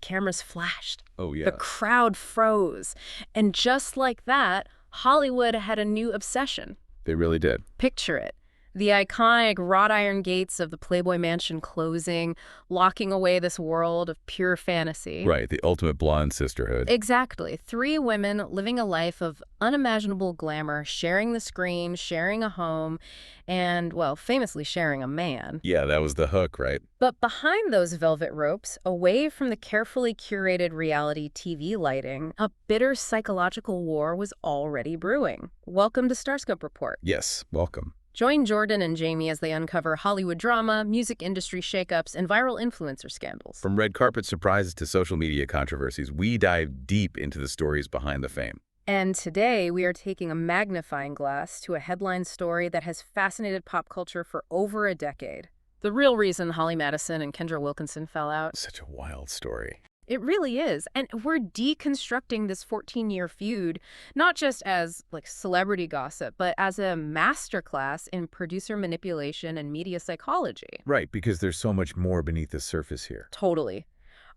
cameras flashed. Oh, yeah. The crowd froze. And just like that, Hollywood had a new obsession. They really did. Picture it. The iconic wrought iron gates of the Playboy Mansion closing, locking away this world of pure fantasy. Right, the ultimate blonde sisterhood. Exactly. 3 women living a life of unimaginable glamour, sharing the screen, sharing a home, and, well, famously sharing a man. Yeah, that was the hook, right? But behind those velvet ropes, away from the carefully curated reality TV lighting, a bitter psychological war was already brewing. Welcome to Starscope Report. Yes, welcome. Join Jordan and Jamie as they uncover Hollywood drama, music industry shakeups, and viral influencer scandals. From red carpet surprises to social media controversies, we dive deep into the stories behind the fame. And today, we are taking a magnifying glass to a headline story that has fascinated pop culture for over a decade. The real reason Holly Madison and Kendra Wilkinson fell out. Such a wild story. It really is. And we're deconstructing this 14-year feud, not just as, celebrity gossip, but as a masterclass in producer manipulation and media psychology. Right, because there's so much more beneath the surface here. Totally.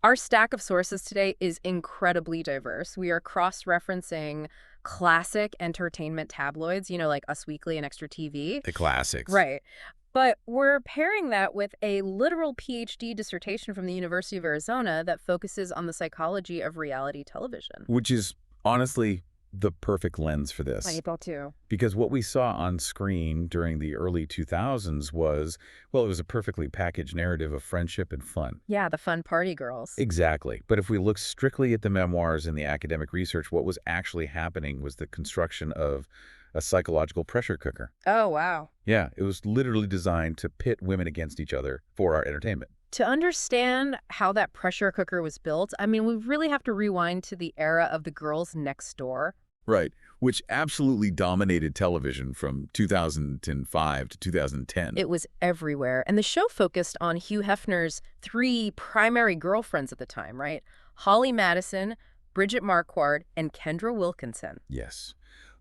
Our stack of sources today is incredibly diverse. We are cross-referencing classic entertainment tabloids, like Us Weekly and Extra TV. The classics. Right. But we're pairing that with a literal PhD dissertation from the University of Arizona that focuses on the psychology of reality television. Which is, honestly, the perfect lens for this. I thought too. Because what we saw on screen during the early 2000s was, well, it was a perfectly packaged narrative of friendship and fun. Yeah, the fun party girls. Exactly. But if we look strictly at the memoirs and the academic research, what was actually happening was the construction of a psychological pressure cooker. Oh, wow. Yeah, it was literally designed to pit women against each other for our entertainment. To understand how that pressure cooker was built, we really have to rewind to the era of the girls next door. Right, which absolutely dominated television from 2005 to 2010. It was everywhere. And the show focused on Hugh Hefner's 3 primary girlfriends at the time, right? Holly Madison, Bridget Marquardt, and Kendra Wilkinson. Yes.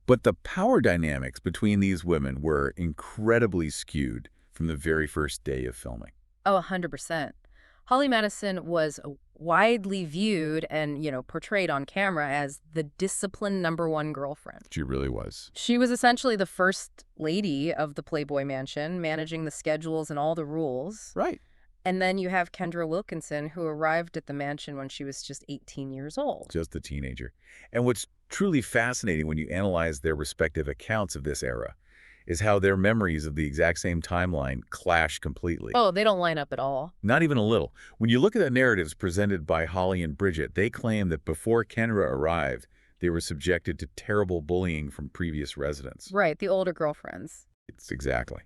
But the power dynamics between these women were incredibly skewed from the very first day of filming. Oh, 100%. Holly Madison was widely viewed and, portrayed on camera as the disciplined #1 girlfriend. She really was. She was essentially the first lady of the Playboy Mansion, managing the schedules and all the rules. Right. And then you have Kendra Wilkinson, who arrived at the mansion when she was just 18 years old. Just a teenager. And what's truly fascinating when you analyze their respective accounts of this era is how their memories of the exact same timeline clash completely. Oh, they don't line up at all. Not even a little. When you look at the narratives presented by Holly and Bridget, they claim that before Kendra arrived, they were subjected to terrible bullying from previous residents. Right, the older girlfriends. It's exactly.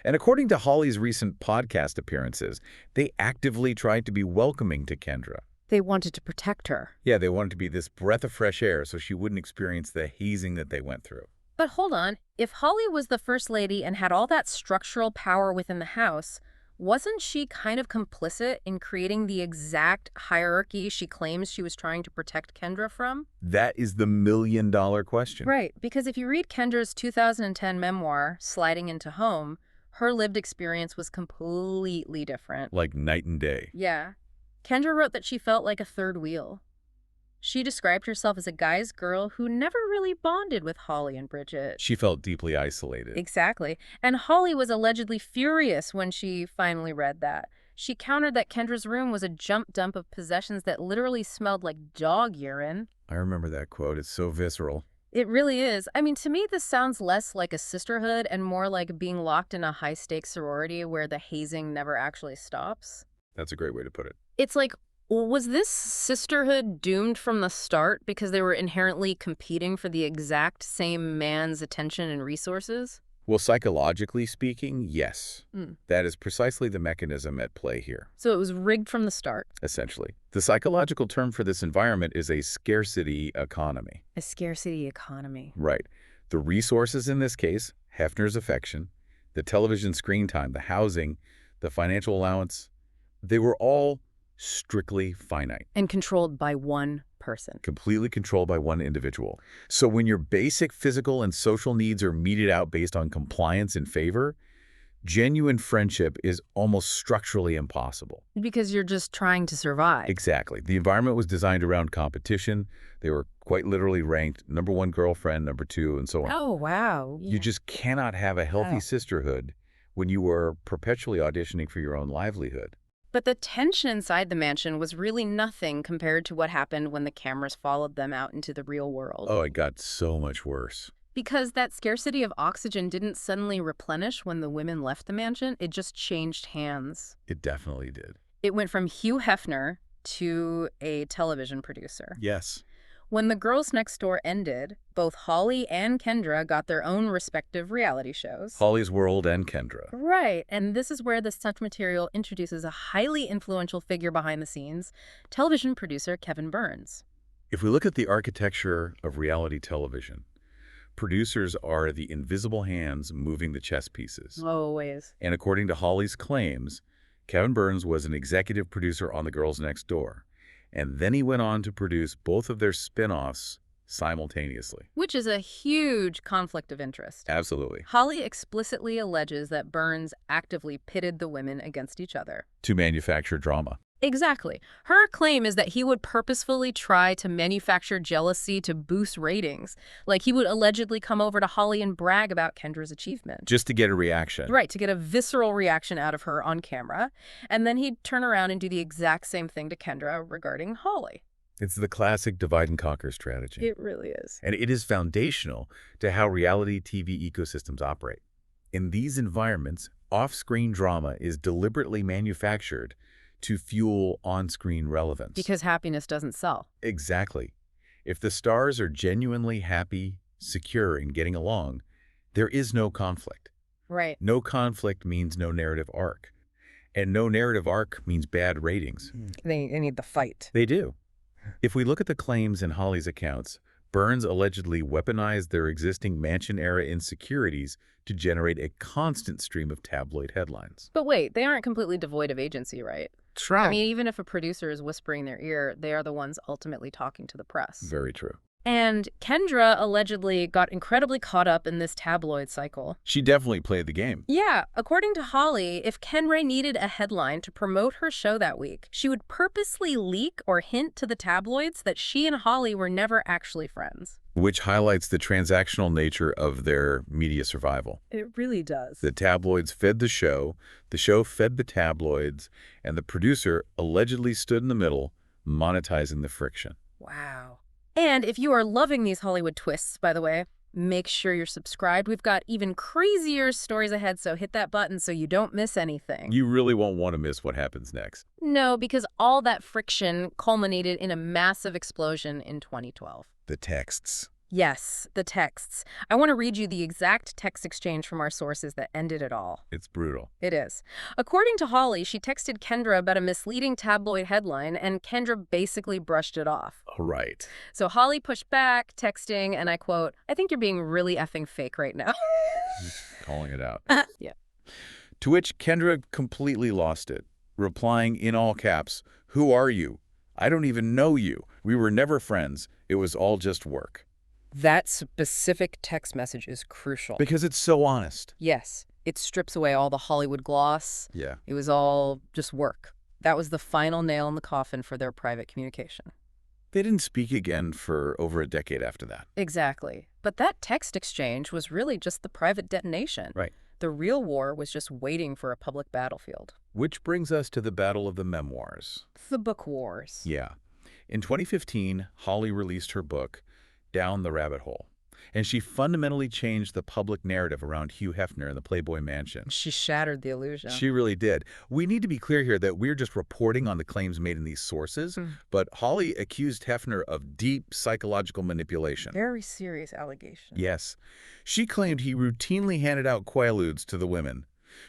And according to Holly's recent podcast appearances, they actively tried to be welcoming to Kendra. They wanted to protect her. Yeah, they wanted to be this breath of fresh air so she wouldn't experience the hazing that they went through. But hold on, if Holly was the first lady and had all that structural power within the house, wasn't she kind of complicit in creating the exact hierarchy she claims she was trying to protect Kendra from? That is the million-dollar question. Right, because if you read Kendra's 2010 memoir, Sliding Into Home, her lived experience was completely different. Like night and day. Yeah. Kendra wrote that she felt like a third wheel. She described herself as a guy's girl who never really bonded with Holly and Bridget. She felt deeply isolated. Exactly. And Holly was allegedly furious when she finally read that. She countered that Kendra's room was a jump dump of possessions that literally smelled like dog urine. I remember that quote. It's so visceral. It really is. To me, this sounds less like a sisterhood and more like being locked in a high-stakes sorority where the hazing never actually stops. That's a great way to put it. It's like, was this sisterhood doomed from the start because they were inherently competing for the exact same man's attention and resources? Well, psychologically speaking, yes. That is precisely the mechanism at play here. So it was rigged from the start. Essentially. The psychological term for this environment is a scarcity economy. A scarcity economy. Right. The resources in this case, Hefner's affection, the television screen time, the housing, the financial allowance, they were all strictly finite. And controlled by one person. Completely controlled by one individual. So when your basic physical and social needs are meted out based on compliance and favor, Genuine friendship is almost structurally impossible. Because you're just trying to survive. Exactly. The environment was designed around competition. They were quite literally ranked #1 girlfriend, #2, and so on. Oh, wow. You just cannot have a healthy sisterhood when you were perpetually auditioning for your own livelihood. But the tension inside the mansion was really nothing compared to what happened when the cameras followed them out into the real world. Oh, it got so much worse. Because that scarcity of oxygen didn't suddenly replenish when the women left the mansion, it just changed hands. It definitely did. It went from Hugh Hefner to a television producer. Yes. When The Girls Next Door ended, both Holly and Kendra got their own respective reality shows. Holly's World and Kendra. Right, and this is where the stunt material introduces a highly influential figure behind the scenes, television producer Kevin Burns. If we look at the architecture of reality television, producers are the invisible hands moving the chess pieces. Always. And according to Holly's claims, Kevin Burns was an executive producer on The Girls Next Door. And then he went on to produce both of their spin-offs simultaneously. Which is a huge conflict of interest. Absolutely. Holly explicitly alleges that Burns actively pitted the women against each other. To manufacture drama. Exactly. Her claim is that he would purposefully try to manufacture jealousy to boost ratings. Like he would allegedly come over to Holly and brag about Kendra's achievement. Just to get a reaction. Right, to get a visceral reaction out of her on camera. And then he'd turn around and do the exact same thing to Kendra regarding Holly. It's the classic divide and conquer strategy. It really is. And it is foundational to how reality TV ecosystems operate. In these environments, off-screen drama is deliberately manufactured to fuel on-screen relevance. Because happiness doesn't sell. Exactly. If the stars are genuinely happy, secure, and getting along, there is no conflict. Right. No conflict means no narrative arc. And no narrative arc means bad ratings. They need the fight. They do. If we look at the claims in Holly's accounts, Burns allegedly weaponized their existing mansion-era insecurities to generate a constant stream of tabloid headlines. But wait, they aren't completely devoid of agency, right? True. I mean, even if a producer is whispering their ear, they are the ones ultimately talking to the press. Very true. And Kendra allegedly got incredibly caught up in this tabloid cycle. She definitely played the game. Yeah, according to Holly, if Kendra needed a headline to promote her show that week, she would purposely leak or hint to the tabloids that she and Holly were never actually friends. Which highlights the transactional nature of their media survival. It really does. The tabloids fed the show fed the tabloids, and the producer allegedly stood in the middle, monetizing the friction. Wow. And if you are loving these Hollywood twists, by the way, make sure you're subscribed. We've got even crazier stories ahead, so hit that button so you don't miss anything. You really won't want to miss what happens next. No, because all that friction culminated in a massive explosion in 2012. The texts. Yes, the texts. I want to read you the exact text exchange from our sources that ended it all. It's brutal. It is. According to Holly, she texted Kendra about a misleading tabloid headline, and Kendra basically brushed it off. All right. So Holly pushed back, texting, and I quote, "I think you're being really effing fake right now." Calling it out. Yeah. To which Kendra completely lost it, replying in all caps, "Who are you? I don't even know you. We were never friends. It was all just work." That specific text message is crucial. Because it's so honest. Yes, it strips away all the Hollywood gloss. Yeah. It was all just work. That was the final nail in the coffin for their private communication. They didn't speak again for over a decade after that. Exactly. But that text exchange was really just the private detonation. Right. The real war was just waiting for a public battlefield. Which brings us to the Battle of the Memoirs. The book wars. Yeah. In 2015, Holly released her book, Down the Rabbit Hole. And she fundamentally changed the public narrative around Hugh Hefner and the Playboy Mansion. She shattered the illusion. She really did. We need to be clear here that we're just reporting on the claims made in these sources, but Holly accused Hefner of deep psychological manipulation. Very serious allegation. Yes. She claimed he routinely handed out quaaludes to the women.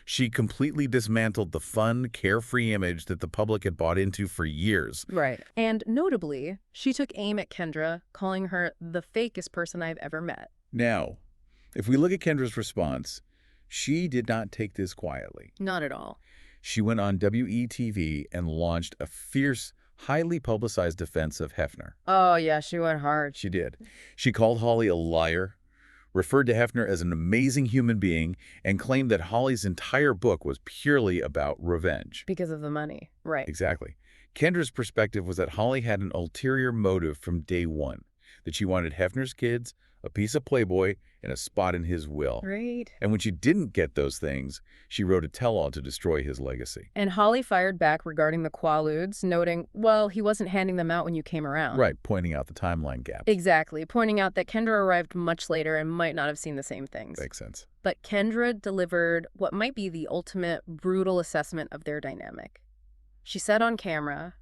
She completely dismantled the fun, carefree image that the public had bought into for years. Right. And notably, she took aim at Kendra, calling her the fakest person I've ever met. Now, if we look at Kendra's response, she did not take this quietly. Not at all. She went on WETV and launched a fierce, highly publicized defense of Hefner. Oh, yeah, she went hard. She did. She called Holly a liar, referred to Hefner as an amazing human being, and claimed that Holly's entire book was purely about revenge. Because of the money. Right. Exactly. Kendra's perspective was that Holly had an ulterior motive from day one, that she wanted Hefner's kids, a piece of Playboy, and a spot in his will. Right. And when she didn't get those things, she wrote a tell-all to destroy his legacy. And Holly fired back regarding the Quaaludes, noting, well, he wasn't handing them out when you came around. Right, pointing out the timeline gap. Exactly, pointing out that Kendra arrived much later and might not have seen the same things. Makes sense. But Kendra delivered what might be the ultimate brutal assessment of their dynamic. She said on camera,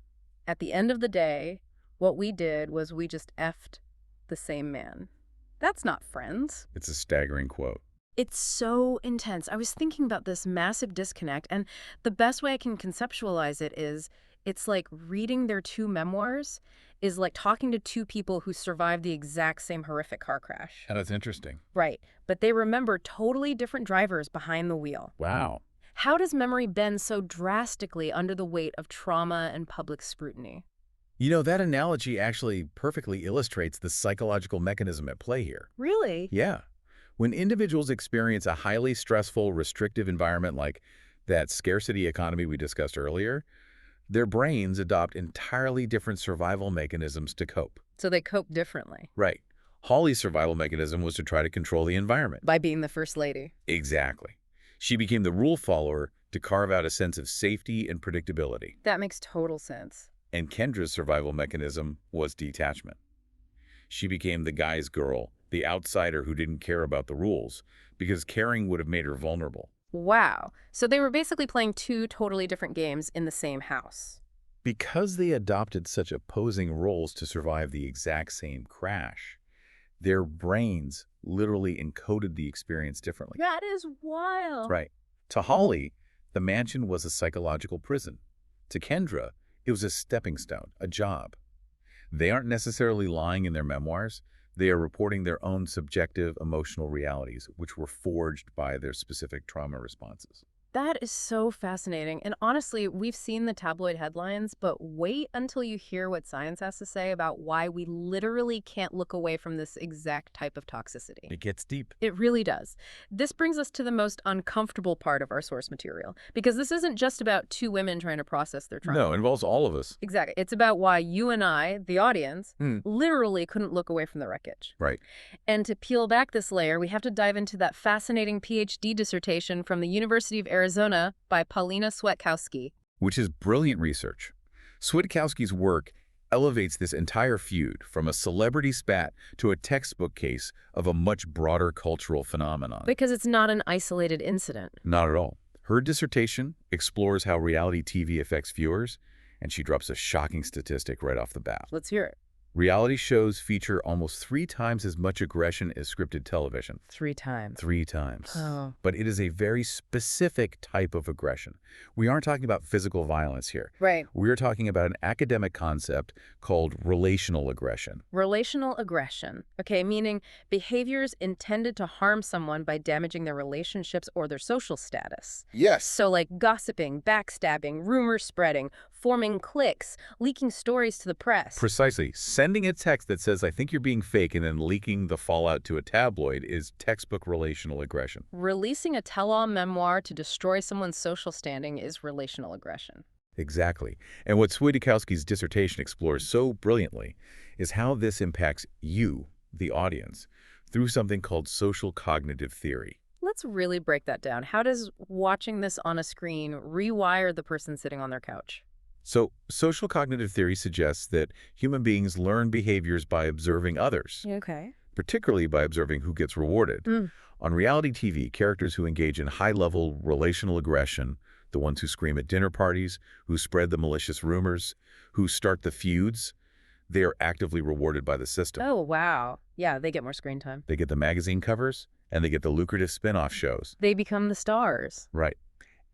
at the end of the day, what we did was we just effed the same man. That's not friends. It's a staggering quote. It's so intense. I was thinking about this massive disconnect, and the best way I can conceptualize it is it's like reading their two memoirs is like talking to two people who survived the exact same horrific car crash. And that's interesting. Right. But they remember totally different drivers behind the wheel. Wow. How does memory bend so drastically under the weight of trauma and public scrutiny? You know, that analogy actually perfectly illustrates the psychological mechanism at play here. Really? Yeah. When individuals experience a highly stressful, restrictive environment like that scarcity economy we discussed earlier, their brains adopt entirely different survival mechanisms to cope. So they cope differently. Right. Holly's survival mechanism was to try to control the environment. By being the first lady. Exactly. She became the rule follower to carve out a sense of safety and predictability. That makes total sense. And Kendra's survival mechanism was detachment. She became the guy's girl, the outsider who didn't care about the rules, because caring would have made her vulnerable. Wow. So they were basically playing two totally different games in the same house. Because they adopted such opposing roles to survive the exact same crash, their brains literally encoded the experience differently. That is wild. Right. To Holly, the mansion was a psychological prison. To Kendra, it was a stepping stone, a job. They aren't necessarily lying in their memoirs. They are reporting their own subjective emotional realities, which were forged by their specific trauma responses. That is so fascinating. And honestly, we've seen the tabloid headlines, but wait until you hear what science has to say about why we literally can't look away from this exact type of toxicity. It gets deep. It really does. This brings us to the most uncomfortable part of our source material, because this isn't just about two women trying to process their trauma. No, it involves all of us. Exactly. It's about why you and I, the audience, literally couldn't look away from the wreckage. Right. And to peel back this layer, we have to dive into that fascinating PhD dissertation from the University of Arizona by Paulina Swetkowski. Which is brilliant research. Swetkowski's work elevates this entire feud from a celebrity spat to a textbook case of a much broader cultural phenomenon. Because it's not an isolated incident. Not at all. Her dissertation explores how reality TV affects viewers, and she drops a shocking statistic right off the bat. Let's hear it. Reality shows feature almost 3 times as much aggression as scripted television. 3 times. 3 times. Oh. But it is a very specific type of aggression. We aren't talking about physical violence here. Right. We're talking about an academic concept called relational aggression. Relational aggression. Okay, meaning behaviors intended to harm someone by damaging their relationships or their social status. Yes. So like gossiping, backstabbing, rumor spreading, forming cliques, leaking stories to the press. Precisely. Sending a text that says, I think you're being fake, and then leaking the fallout to a tabloid is textbook relational aggression. Releasing a tell-all memoir to destroy someone's social standing is relational aggression. Exactly. And what Swetkowski's dissertation explores so brilliantly is how this impacts you, the audience, through something called social cognitive theory. Let's really break that down. How does watching this on a screen rewire the person sitting on their couch? So, social cognitive theory suggests that human beings learn behaviors by observing others, Okay. particularly by observing who gets rewarded. On reality TV, characters who engage in high-level relational aggression, the ones who scream at dinner parties, who spread the malicious rumors, who start the feuds, they are actively rewarded by the system. Oh, wow. Yeah, they get more screen time. They get the magazine covers, and they get the lucrative spin-off shows. They become the stars. Right.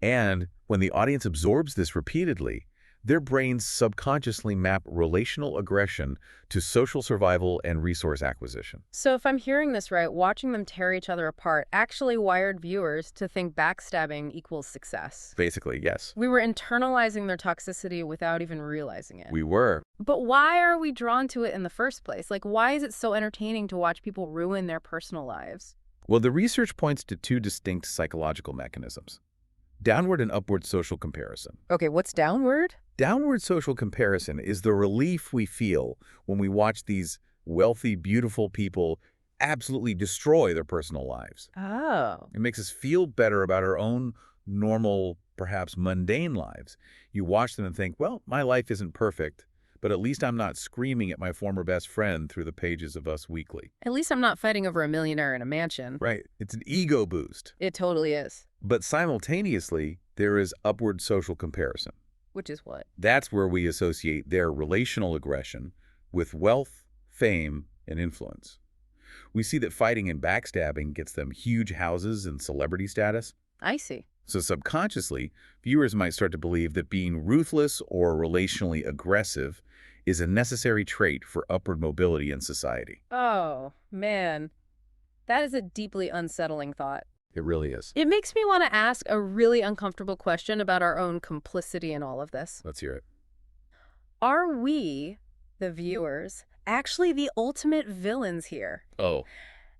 And when the audience absorbs this repeatedly, Their brains subconsciously map relational aggression to social survival and resource acquisition. So if I'm hearing this right, watching them tear each other apart actually wired viewers to think backstabbing equals success. Basically, yes. We were internalizing their toxicity without even realizing it. We were. But why are we drawn to it in the first place? Like, why is it so entertaining to watch people ruin their personal lives? Well, the research points to two distinct psychological mechanisms: downward and upward social comparison. Okay, what's downward? Downward social comparison is the relief we feel when we watch these wealthy, beautiful people absolutely destroy their personal lives. Oh. It makes us feel better about our own normal, perhaps mundane lives. You watch them and think, well, my life isn't perfect, but at least I'm not screaming at my former best friend through the pages of Us Weekly. At least I'm not fighting over a millionaire in a mansion. Right. It's an ego boost. It totally is. But simultaneously, there is upward social comparison. Which is what? That's where we associate their relational aggression with wealth, fame, and influence. We see that fighting and backstabbing gets them huge houses and celebrity status. I see. So subconsciously, viewers might start to believe that being ruthless or relationally aggressive is a necessary trait for upward mobility in society. Oh, man. That is a deeply unsettling thought. It really is. It makes me want to ask a really uncomfortable question about our own complicity in all of this. Let's hear it. Are we, the viewers, actually the ultimate villains here? Oh.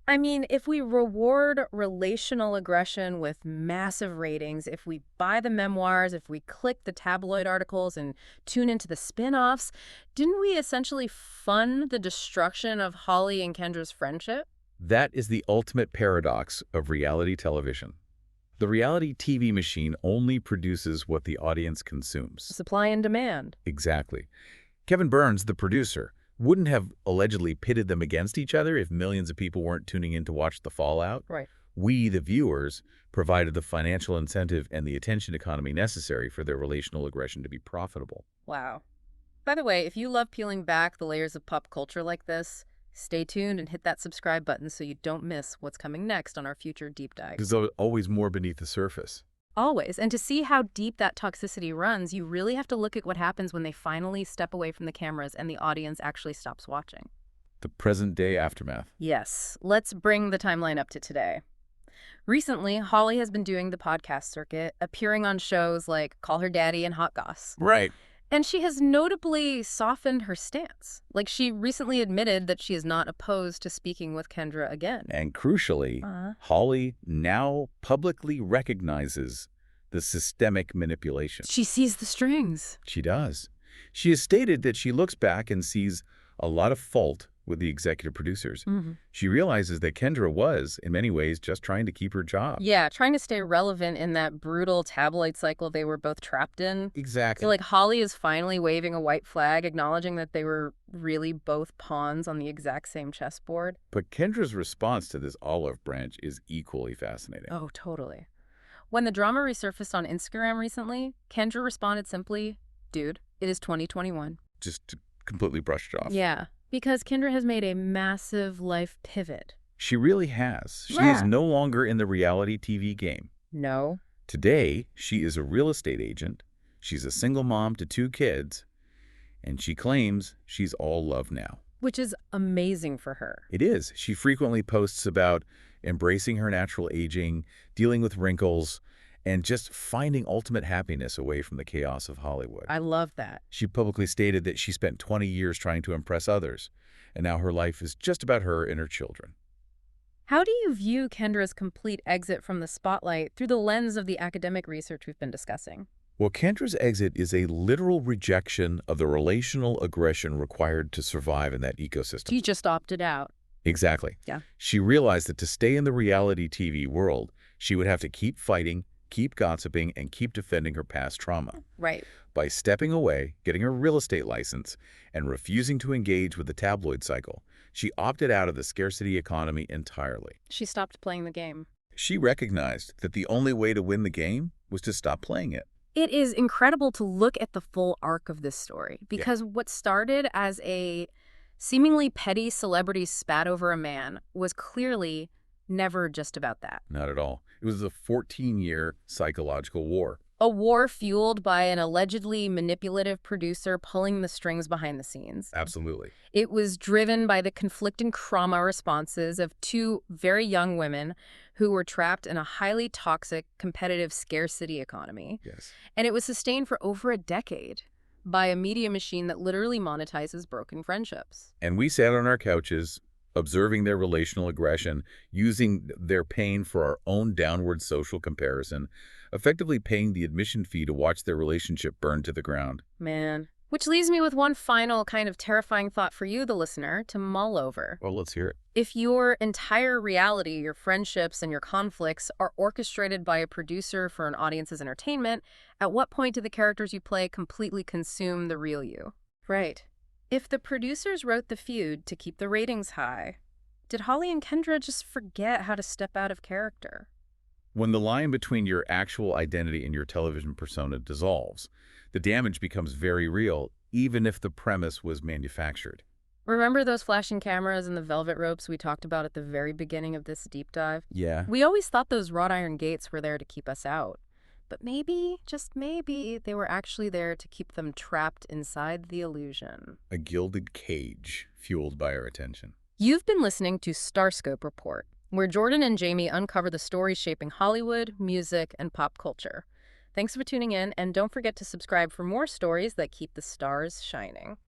I mean, if we reward relational aggression with massive ratings, if we buy the memoirs, if we click the tabloid articles and tune into the spin-offs, didn't we essentially fund the destruction of Holly and Kendra's friendship? That is the ultimate paradox of reality television. The reality TV machine only produces what the audience consumes. Supply and demand. Exactly. Kevin Burns, the producer, wouldn't have allegedly pitted them against each other if millions of people weren't tuning in to watch the fallout. Right. We, the viewers, provided the financial incentive and the attention economy necessary for their relational aggression to be profitable. Wow. By the way, if you love peeling back the layers of pop culture like this, stay tuned and hit that subscribe button so you don't miss what's coming next on our future deep dive. There's always more beneath the surface. Always. And to see how deep that toxicity runs, you really have to look at what happens when they finally step away from the cameras and the audience actually stops watching. The present-day aftermath. Yes. Let's bring the timeline up to today. Recently, Holly has been doing the podcast circuit, appearing on shows like Call Her Daddy and Hot Goss. Right. And she has notably softened her stance. Like, she recently admitted that she is not opposed to speaking with Kendra again. And crucially, Holly now publicly recognizes the systemic manipulation. She sees the strings. She does. She has stated that she looks back and sees a lot of fault with the executive producers. She realizes that Kendra was, in many ways, just trying to keep her job. Yeah, trying to stay relevant in that brutal tabloid cycle they were both trapped in. Exactly. Like, Holly is finally waving a white flag, acknowledging that they were really both pawns on the exact same chessboard. But Kendra's response to this olive branch is equally fascinating. Oh, totally. When the drama resurfaced on Instagram recently, Kendra responded simply, "Dude, it is 2021. Just completely brushed it off. Yeah. Because Kendra has made a massive life pivot. She really has. She Yeah. is no longer in the reality TV game. No. Today, she is a real estate agent. She's a single mom to 2 kids, and she claims she's all love now. Which is amazing for her. It is. She frequently posts about embracing her natural aging, dealing with wrinkles, and just finding ultimate happiness away from the chaos of Hollywood. I love that. She publicly stated that she spent 20 years trying to impress others, and now her life is just about her and her children. How do you view Kendra's complete exit from the spotlight through the lens of the academic research we've been discussing? Well, Kendra's exit is a literal rejection of the relational aggression required to survive in that ecosystem. She just opted out. Exactly. Yeah. She realized that to stay in the reality TV world, she would have to keep fighting, keep gossiping, and keep defending her past trauma. Right. By stepping away, getting her real estate license, and refusing to engage with the tabloid cycle, she opted out of the scarcity economy entirely. She stopped playing the game. She recognized that the only way to win the game was to stop playing it. It is incredible to look at the full arc of this story, because what started as a seemingly petty celebrity spat over a man was clearly never just about that. Not at all. It was a 14-year psychological war. A war fueled by an allegedly manipulative producer pulling the strings behind the scenes. Absolutely. It was driven by the conflicting trauma responses of two very young women who were trapped in a highly toxic, competitive scarcity economy. Yes. And it was sustained for over a decade by a media machine that literally monetizes broken friendships. And we sat on our couches, observing their relational aggression, using their pain for our own downward social comparison, effectively paying the admission fee to watch their relationship burn to the ground. Man. Which leaves me with one final kind of terrifying thought for you, the listener, to mull over. Well, let's hear it. If your entire reality, your friendships, and your conflicts are orchestrated by a producer for an audience's entertainment, at what point do the characters you play completely consume the real you? Right. If the producers wrote the feud to keep the ratings high, did Holly and Kendra just forget how to step out of character? When the line between your actual identity and your television persona dissolves, the damage becomes very real, even if the premise was manufactured. Remember those flashing cameras and the velvet ropes we talked about at the very beginning of this deep dive? Yeah. We always thought those wrought iron gates were there to keep us out. But maybe, just maybe, they were actually there to keep them trapped inside the illusion. A gilded cage fueled by our attention. You've been listening to Starscope Report, where Jordan and Jamie uncover the stories shaping Hollywood, music, and pop culture. Thanks for tuning in, and don't forget to subscribe for more stories that keep the stars shining.